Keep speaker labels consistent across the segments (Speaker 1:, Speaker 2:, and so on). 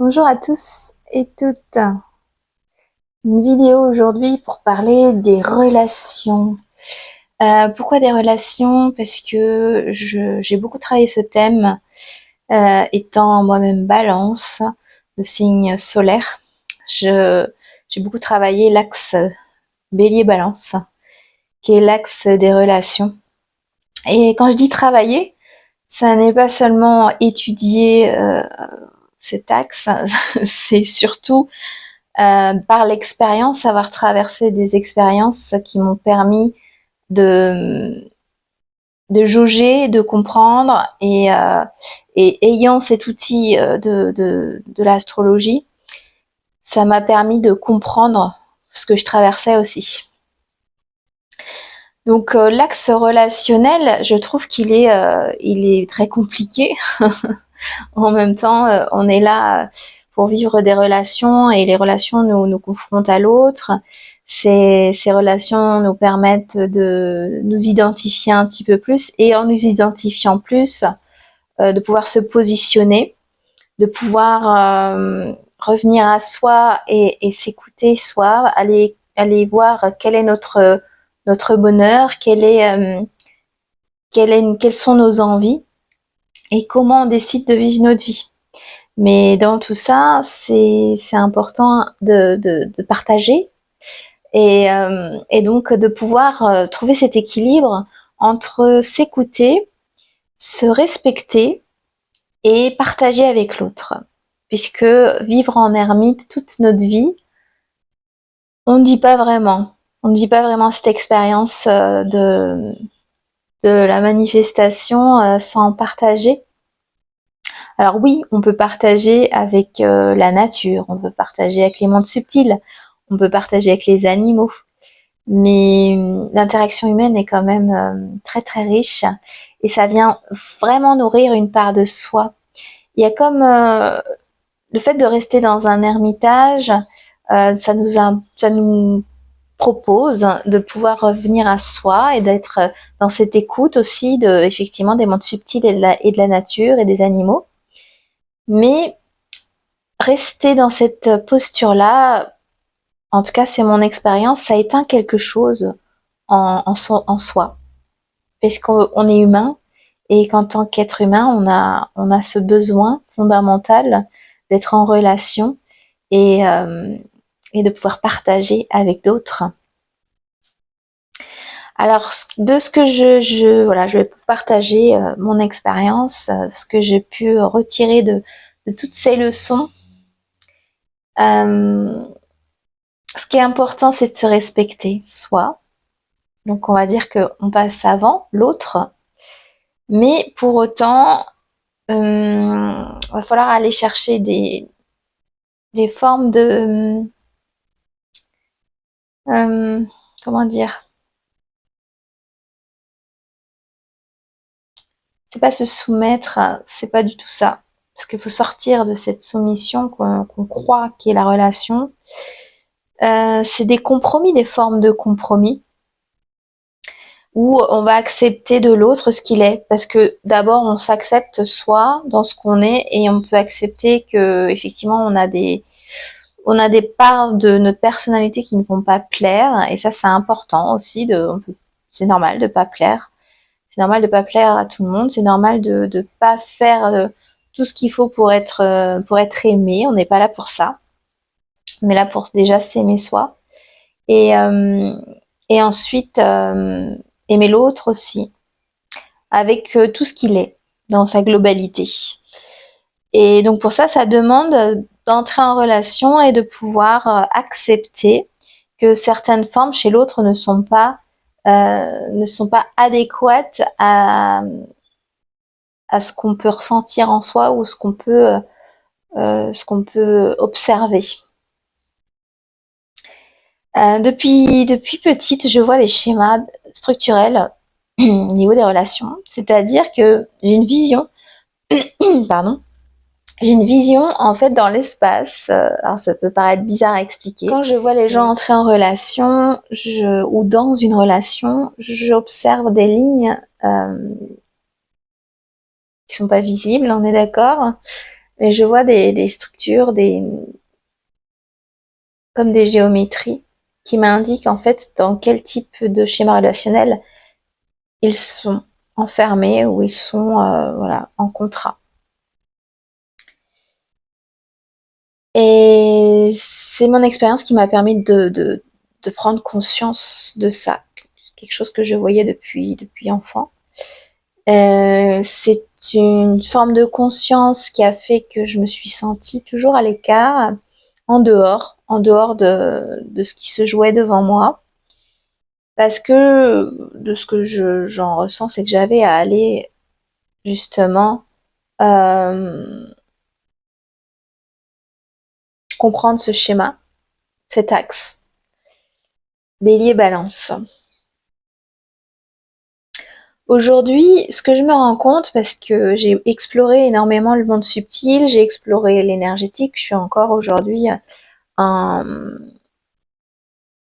Speaker 1: Bonjour à tous et toutes. Une vidéo aujourd'hui pour parler des relations. Pourquoi des relations? Parce que j'ai beaucoup travaillé ce thème, étant moi-même Balance, de signe solaire. J'ai beaucoup travaillé l'axe Bélier-Balance, qui est l'axe des relations. Et quand je dis travailler, ça n'est pas seulement étudier cet axe, c'est surtout par l'expérience, avoir traversé des expériences qui m'ont permis de, de jauger, de comprendre et ayant cet outil de l'astrologie, ça m'a permis de comprendre ce que je traversais aussi. Donc l'axe relationnel, je trouve il est très compliqué. En même temps, on est là pour vivre des relations et les relations nous confrontent à l'autre. Ces relations nous permettent de nous identifier un petit peu plus et en nous identifiant plus, de pouvoir se positionner, de pouvoir revenir à soi et s'écouter soi, aller voir quel est notre bonheur, quelles sont nos envies et comment on décide de vivre notre vie. Mais dans tout ça, c'est important de partager et donc de pouvoir trouver cet équilibre entre s'écouter, se respecter et partager avec l'autre. Puisque vivre en ermite toute notre vie, on ne vit pas vraiment. On ne vit pas vraiment cette expérience de la manifestation sans partager. Alors oui, on peut partager avec la nature, on peut partager avec les mondes subtils, on peut partager avec les animaux, mais l'interaction humaine est quand même très très riche et ça vient vraiment nourrir une part de soi. Il y a comme le fait de rester dans un ermitage, ça nous propose de pouvoir revenir à soi et d'être dans cette écoute aussi effectivement des mondes subtils et de la nature et des animaux. Mais rester dans cette posture-là, en tout cas c'est mon expérience, ça éteint quelque chose en soi. Parce qu'on est humain et qu'en tant qu'être humain, on a ce besoin fondamental d'être en relation et de pouvoir partager avec d'autres. Alors, de ce que je vais partager mon expérience, ce que j'ai pu retirer de toutes ces leçons. Ce qui est important, c'est de se respecter soi. Donc, on va dire qu'on passe avant l'autre, mais pour autant, va falloir aller chercher des formes de comment dire, c'est pas se soumettre, c'est pas du tout ça, parce qu'il faut sortir de cette soumission qu'on croit qui est la relation. C'est des compromis, des formes de compromis où on va accepter de l'autre ce qu'il est, parce que d'abord on s'accepte soi dans ce qu'on est et on peut accepter que effectivement on a des parts de notre personnalité qui ne vont pas plaire et ça c'est important aussi c'est normal de pas plaire. C'est normal de pas plaire à tout le monde, c'est normal de pas faire tout ce qu'il faut pour être aimé, on n'est pas là pour ça. On est là pour déjà s'aimer soi et ensuite aimer l'autre aussi avec tout ce qu'il est dans sa globalité. Et donc pour ça, ça demande d'entrer en relation et de pouvoir accepter que certaines formes chez l'autre ne sont pas adéquates à ce qu'on peut ressentir en soi ou ce qu'on peut observer. Depuis petite, je vois les schémas structurels au niveau des relations, c'est-à-dire que j'ai une vision, pardon, j'ai une vision en fait dans l'espace. Alors ça peut paraître bizarre à expliquer. Quand je vois les gens entrer en relation ou dans une relation, j'observe des lignes qui sont pas visibles, on est d'accord, Et je vois des structures, comme des géométries, qui m'indiquent en fait dans quel type de schéma relationnel ils sont enfermés ou ils sont voilà, en contrat. Et c'est mon expérience qui m'a permis de prendre conscience de ça, quelque chose que je voyais depuis enfant. C'est une forme de conscience qui a fait que je me suis sentie toujours à l'écart, en dehors de ce qui se jouait devant moi. Parce que de ce que j'en ressens, c'est que j'avais à aller justement euh, comprendre ce schéma, cet axe, bélier-balance. Aujourd'hui, ce que je me rends compte, parce que j'ai exploré énormément le monde subtil, j'ai exploré l'énergétique, en,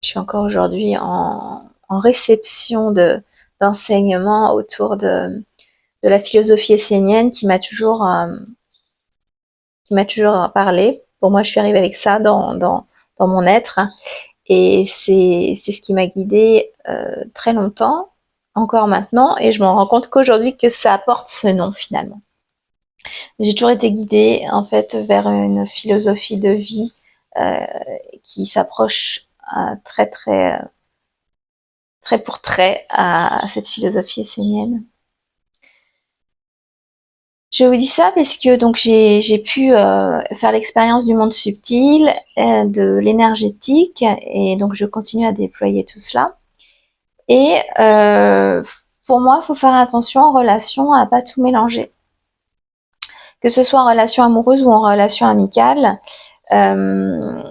Speaker 1: je suis encore aujourd'hui en réception d'enseignements autour de la philosophie essénienne qui m'a toujours parlé. Pour moi, je suis arrivée avec ça dans mon être. Et c'est ce qui m'a guidée très longtemps, encore maintenant, et je me rends compte qu'aujourd'hui que ça apporte ce nom finalement. J'ai toujours été guidée en fait vers une philosophie de vie euh, qui s'approche très pour trait à cette philosophie essénienne. Je vous dis ça parce que donc j'ai pu faire l'expérience du monde subtil, de l'énergétique, et donc je continue à déployer tout cela. Et pour moi, il faut faire attention en relation à pas tout mélanger. Que ce soit en relation amoureuse ou en relation amicale, euh,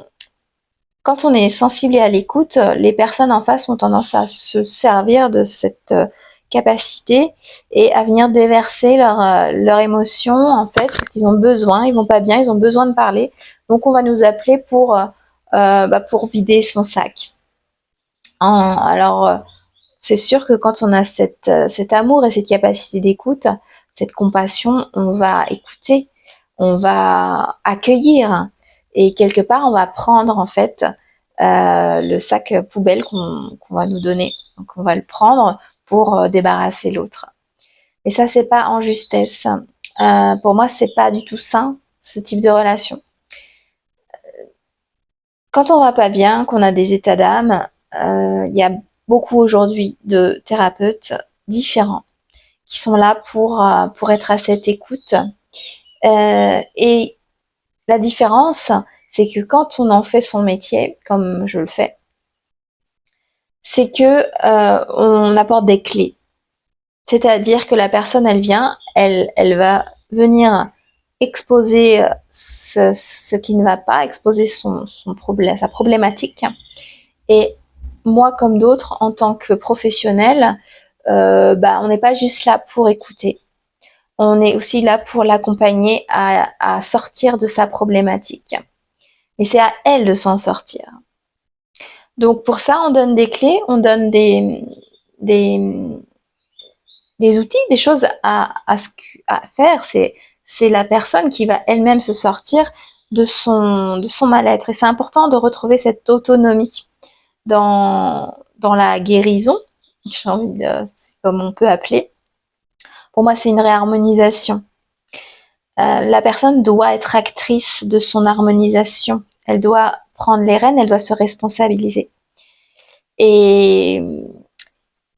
Speaker 1: quand on est sensible et à l'écoute, les personnes en face ont tendance à se servir de cette capacité et à venir déverser leur émotion en fait, parce qu'ils ont besoin, ils vont pas bien, ils ont besoin de parler. Donc on va nous appeler pour vider son sac. Alors c'est sûr que quand on a cet amour et cette capacité d'écoute, cette compassion, on va écouter, on va accueillir et quelque part on va prendre en fait le sac poubelle qu'on va nous donner. Donc on va le prendre pour débarrasser l'autre. Et ça c'est pas en justesse. Pour moi c'est pas du tout sain ce type de relation. Quand on va pas bien, qu'on a des états d'âme, il y a beaucoup aujourd'hui de thérapeutes différents qui sont là pour être à cette écoute. Et la différence, c'est que quand on en fait son métier, comme je le fais, c'est que on apporte des clés. C'est-à-dire que la personne, elle vient, elle va venir exposer ce qui ne va pas, exposer son problème, sa problématique. Et moi, comme d'autres, en tant que professionnel, on n'est pas juste là pour écouter. On est aussi là pour l'accompagner à sortir de sa problématique. Et c'est à elle de s'en sortir. Donc pour ça, on donne des clés, on donne des outils, des choses à faire. C'est la personne qui va elle-même se sortir de son mal-être. Et c'est important de retrouver cette autonomie dans la guérison, j'ai envie de, comme on peut appeler. Pour moi, c'est une réharmonisation. La personne doit être actrice de son harmonisation. Elle doit prendre les rênes, elle doit se responsabiliser. Et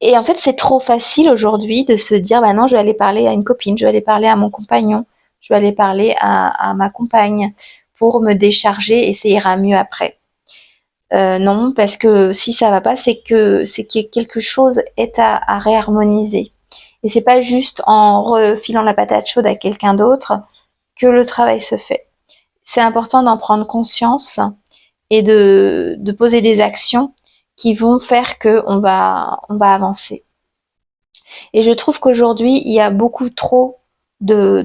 Speaker 1: en fait, c'est trop facile aujourd'hui de se dire, bah non, je vais aller parler à une copine, je vais aller parler à mon compagnon, je vais aller parler à ma compagne pour me décharger et ça ira mieux après. Non, parce que si ça va pas, c'est que quelque chose est à réharmoniser. Et c'est pas juste en refilant la patate chaude à quelqu'un d'autre que le travail se fait. C'est important d'en prendre conscience et de poser des actions qui vont faire que on va avancer. Et je trouve qu'aujourd'hui, il y a beaucoup trop de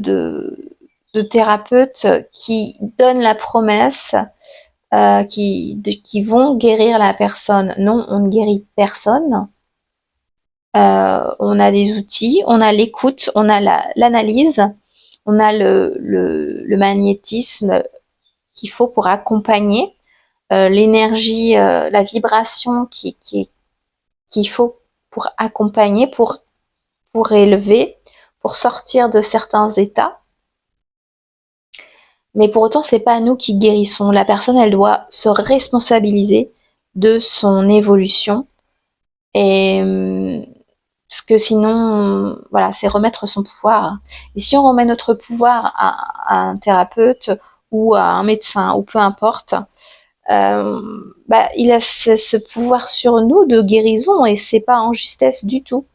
Speaker 1: thérapeutes qui donnent la promesse qui vont guérir la personne. Non, on ne guérit personne. On a des outils, on a l'écoute, on a l'analyse, on a le magnétisme qu'il faut pour accompagner l'énergie, la vibration qu'il faut pour accompagner, pour élever, pour sortir de certains états. Mais pour autant, c'est pas nous qui guérissons. La personne, elle doit se responsabiliser de son évolution. Et parce que sinon, voilà, c'est remettre son pouvoir. Et si on remet notre pouvoir à un thérapeute ou à un médecin, ou peu importe, il a ce pouvoir sur nous de guérison, et c'est pas en justesse du tout.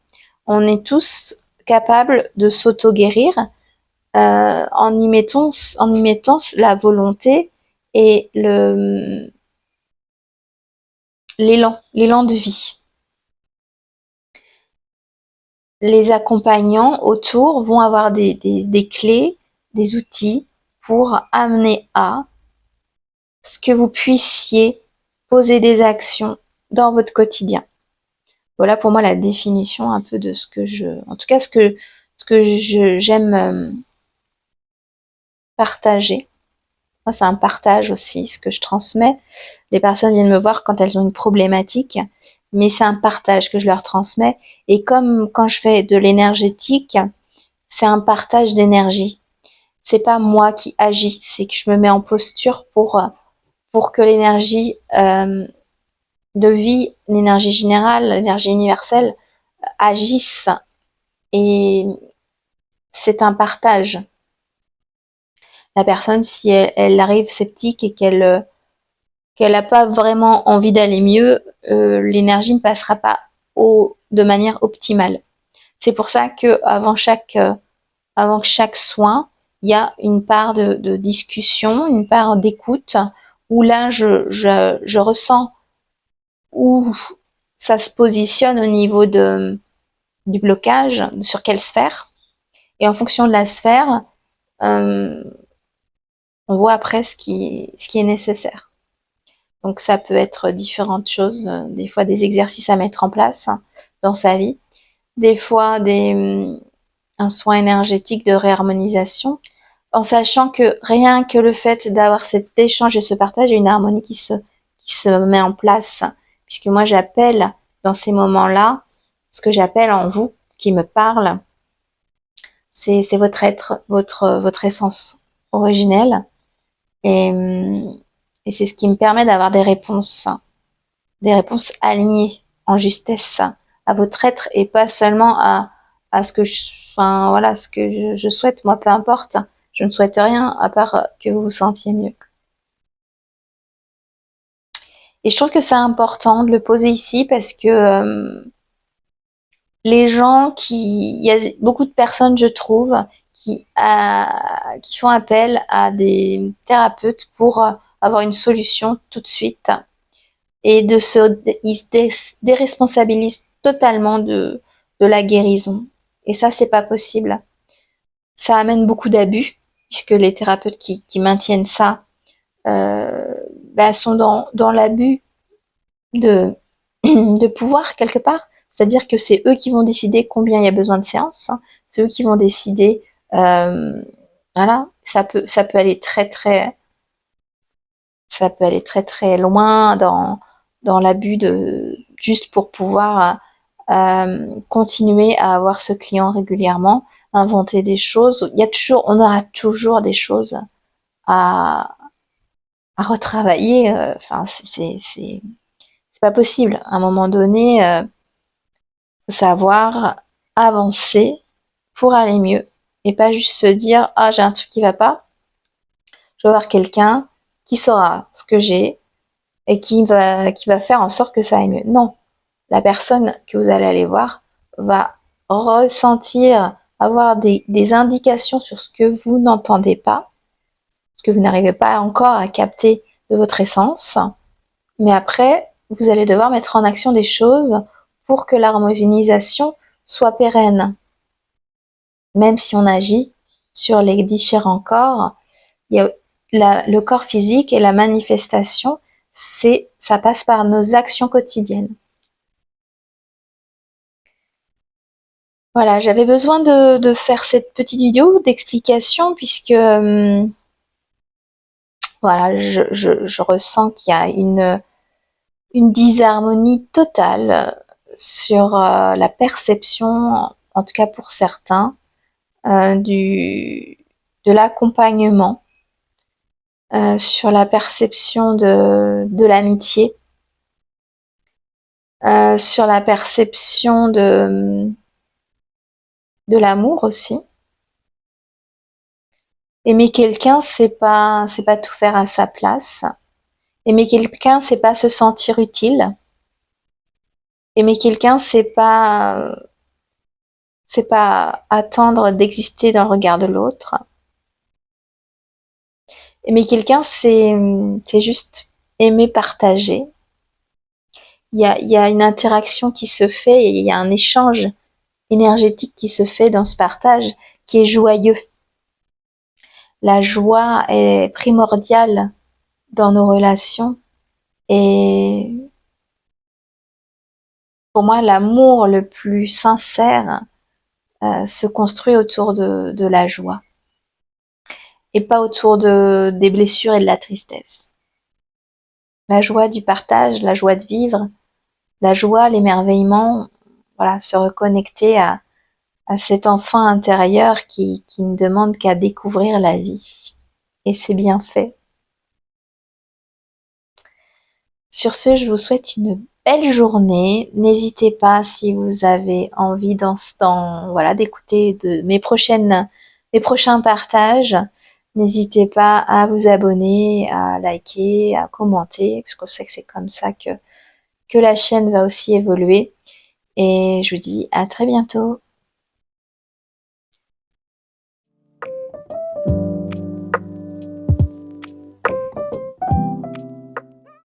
Speaker 1: On est tous capables de s'auto-guérir en y mettant la volonté et l'élan de vie. Les accompagnants autour vont avoir des clés, des outils pour amener à ce que vous puissiez poser des actions dans votre quotidien. Voilà pour moi la définition un peu de ce que en tout cas ce que j'aime partager. Moi, c'est un partage aussi, ce que je transmets. Les personnes viennent me voir quand elles ont une problématique, mais c'est un partage que je leur transmets. Et comme quand je fais de l'énergétique, c'est un partage d'énergie. C'est pas moi qui agis, c'est que je me mets en posture pour que l'énergie de vie, l'énergie générale, l'énergie universelle agisse. Et c'est un partage. La personne, si elle arrive sceptique et qu'elle n'a pas vraiment envie d'aller mieux, l'énergie ne passera pas de manière optimale. C'est pour ça que avant chaque soin, il y a une part de discussion, une part d'écoute, où là je ressens où ça se positionne au niveau du blocage, sur quelle sphère, et en fonction de la sphère, on voit après ce qui est nécessaire. Donc ça peut être différentes choses, des fois des exercices à mettre en place dans sa vie, des fois un soin énergétique de réharmonisation, en sachant que rien que le fait d'avoir cet échange et ce partage, il y a une harmonie qui se met en place, puisque moi j'appelle dans ces moments-là, ce que j'appelle en vous, qui me parle, c'est votre être, votre essence originelle, et c'est ce qui me permet d'avoir des réponses alignées en justesse à votre être, et pas seulement à ce que ce que je souhaite. Moi, peu importe, je ne souhaite rien à part que vous vous sentiez mieux. Et je trouve que c'est important de le poser ici parce que les gens il y a beaucoup de personnes, je trouve, qui font appel à des thérapeutes pour avoir une solution tout de suite, et ils se déresponsabilisent totalement de la guérison. Et ça, c'est pas possible. Ça amène beaucoup d'abus, puisque les thérapeutes qui maintiennent ça sont dans l'abus de pouvoir quelque part. C'est-à-dire que c'est eux qui vont décider combien il y a besoin de séances. C'est eux qui vont décider. Voilà, ça peut aller ça peut aller très très loin dans l'abus juste pour pouvoir continuer à avoir ce client régulièrement, inventer des choses. On aura toujours des choses à retravailler. Enfin, c'est pas possible. À un moment donné, faut savoir avancer pour aller mieux, et pas juste se dire ah, j'ai un truc qui va pas, je vais voir quelqu'un qui saura ce que j'ai et qui va faire en sorte que ça aille mieux. Non, la personne que vous allez aller voir va ressentir, avoir des indications sur ce que vous n'entendez pas, ce que vous n'arrivez pas encore à capter de votre essence, mais après, vous allez devoir mettre en action des choses pour que l'harmonisation soit pérenne. Même si on agit sur les différents corps, il y a le corps physique et la manifestation, ça passe par nos actions quotidiennes. Voilà, j'avais besoin de faire cette petite vidéo d'explication puisque voilà, je ressens qu'il y a une disharmonie totale sur la perception, en tout cas pour certains, de l'accompagnement, sur la perception de l'amitié, sur la perception de l'amour aussi. Aimer quelqu'un, c'est pas tout faire à sa place. Aimer quelqu'un, c'est pas se sentir utile. Aimer quelqu'un, c'est pas attendre d'exister dans le regard de l'autre. Aimer quelqu'un, c'est juste aimer partager. Il y a une interaction qui se fait et il y a un échange énergétique qui se fait dans ce partage qui est joyeux. La joie est primordiale dans nos relations et pour moi, l'amour le plus sincère se construit autour de la joie et pas autour des blessures et de la tristesse. La joie du partage, la joie de vivre, la joie, l'émerveillement, voilà, se reconnecter à cet enfant intérieur qui ne demande qu'à découvrir la vie. Et c'est bien fait. Sur ce, je vous souhaite une belle journée. N'hésitez pas si vous avez envie voilà, d'écouter mes prochains partages. N'hésitez pas à vous abonner, à liker, à commenter, puisqu'on sait que c'est comme ça que la chaîne va aussi évoluer. Et je vous dis à très bientôt.